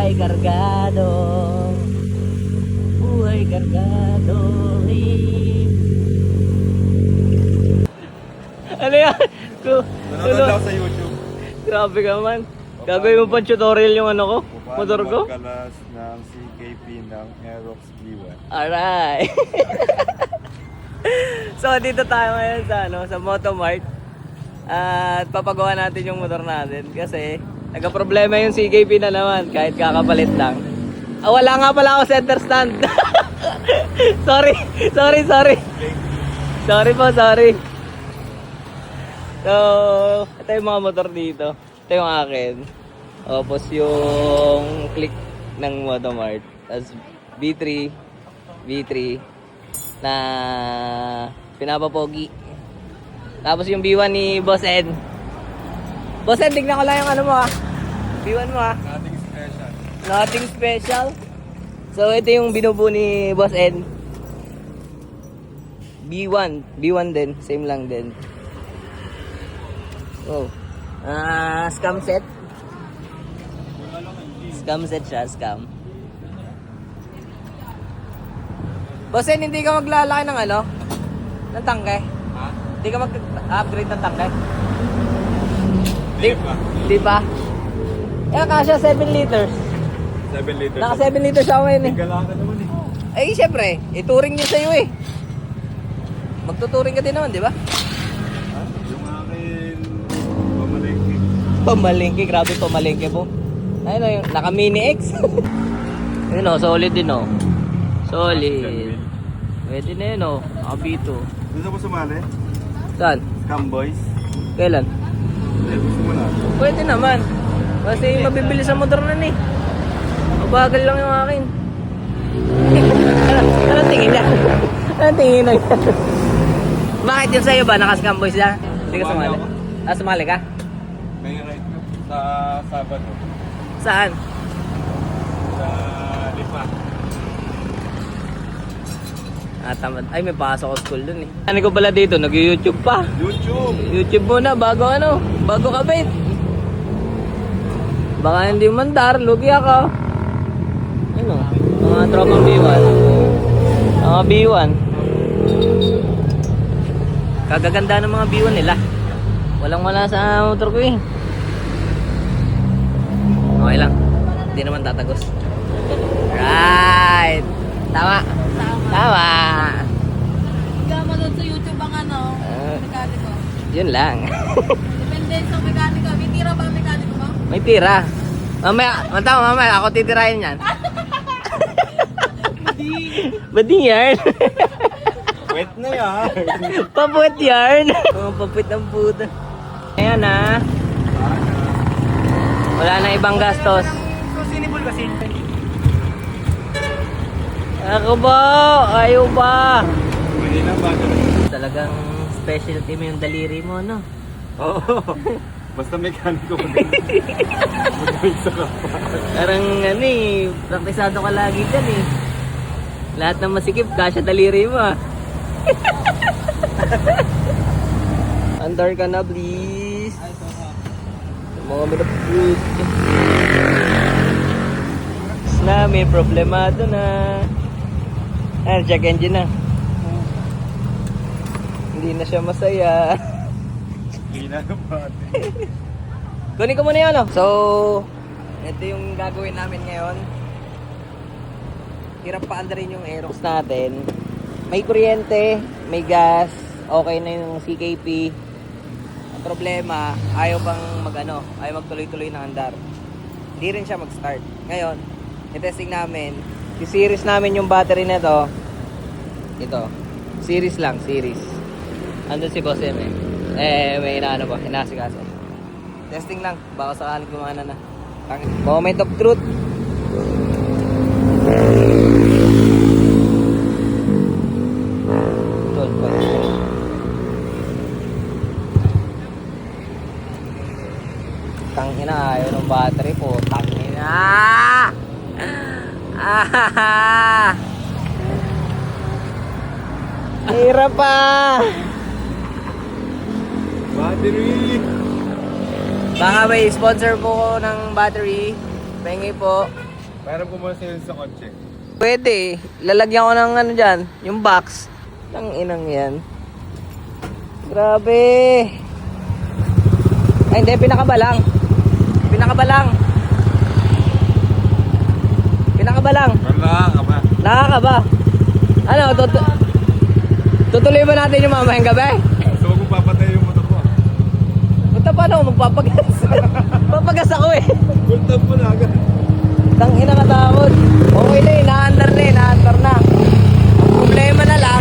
Buhay kargado. Buhay kargado. Ano yan? Nanonood ako sa YouTube. Grabe ka man. Gagawin mo pa tutorial yung ano ko? Motor ko? Magkalas ng CKP ng Aerox B1. Alright. So dito tayo ngayon sa sa Motomart. At papagawa natin yung motor natin kasi nagka-problema yung CKP na naman kahit kakapalit lang. Wala nga pala ako center stand. Sorry. Sorry po. So, ito yung mga motor dito. Ito yung akin. Tapos yung click ng Motomart. Tapos V3 na pinapapogi. Tapos yung B1 ni Boss Ed. Boss Ed, tignan ko lang yung ano mo B1 mo Nothing special. Nothing special. So ito yung binubuo ni Boss Ed. B1 din, same lang din. Oh. Scam set. Scam set siya, scam. Boss Ed, hindi ka maglalaki ng ano? Ng tangke? Ha? Hindi ka mag-upgrade ng tangke? Hindi pa. Di pa? Yan, kasya 7 liters. 7 liters. Naka 7 liters ako ngayon eh. Gala ka naman eh. Eh, syempre, ituring niya sa'yo eh. Magtuturing ka din naman, di ba? Ha? Yung akin, pamalengke. Pamalengke, grabe pamalengke po. Ayun o, yung naka mini X. Ayun o, solid din o. Solid. Pwede na yun o, naka B2. Gusto mo sumali? Saan? Scam Boys? Kailan? Gusto mo na? Pwede naman. Kasi mabibili sa motor na eh. Mabagal lang yung akin. Anong tingin niya? Anong tingin niya? Bakit yun sa'yo ba? Naka-scam boys na? Hindi ka sumali? Sumali ka? May ride ko sa Sabado. Saan? Sa Lipa. Tamad. Ay, may pasok ko school dun eh. Ano ko pala dito? Nag-YouTube pa. YouTube muna bago bago kabit. Baka hindi mandar, lugi ako. Ano? Mga tropang B1. Mga B1. Kagaganda ng mga B1 nila. Walang-wala sa motor ko eh. Okay lang. Hindi naman tatagos. Right. Tama. Hindi ka manood sa YouTube ang mekaniko. Yun lang. Depende sa mekaniko. May tira ba ang mekaniko mo? May tira. Mamaya ako titirahin yan. Bading yarn. Wet na yan. Papuwet yarn. Mga papuwet ng puta. Ayan ha. Wala na ibang gastos. Sustainable kasi. Ako ba? Ayaw ba? Hindi na ba? Talagang specialty mo yung daliri mo, no? Oo. Basta mekaniko mo din. Magpinsa ka pa. Parang praktisado ka lagi dyan eh. Lahat ng masikip, kasya daliri mo ah. Andar ka na, please. Mga minapud. May problemado na. Check engine na. Hindi na siya masaya. Hindi na naman. Kunin ko muna yun, no? So, ito yung gagawin namin ngayon. Hirap pa andarin yung Aerox natin. May kuryente, may gas, okay na yung CKP. Ang problema, ayaw pang ayaw magtuloy-tuloy na andar. Hindi rin siya mag-start. Ngayon, i-testing namin. I-series namin yung battery na to. Ito. Series lang, series. Andun si Boss M eh. May inasikaso. Testing lang, baka sakaling gumana na. Moment of truth. Tangina, ayaw ng battery po. Tangina! Hirap pa! Battery! Baka may sponsor po ko ng battery. Pengi po. Pero ko muna sa'yo sa kotse. Pwede. Lalagyan ko ng ano dyan, yung box. Ang inang yan. Grabe. Ay, hindi. Pinakabalang. Pinakabalang. Pinakabalang. Wala ka ba? Nakakaba. Ano, tutuloy ba natin yung mamayang gabi? So, huwag mo papatay yung motor ko. Punta pa no, magpapagas. Papagas ako eh. Full tab mo na agad. Tang ina katakot. Okay na eh, naandar na. Ang problema na lang,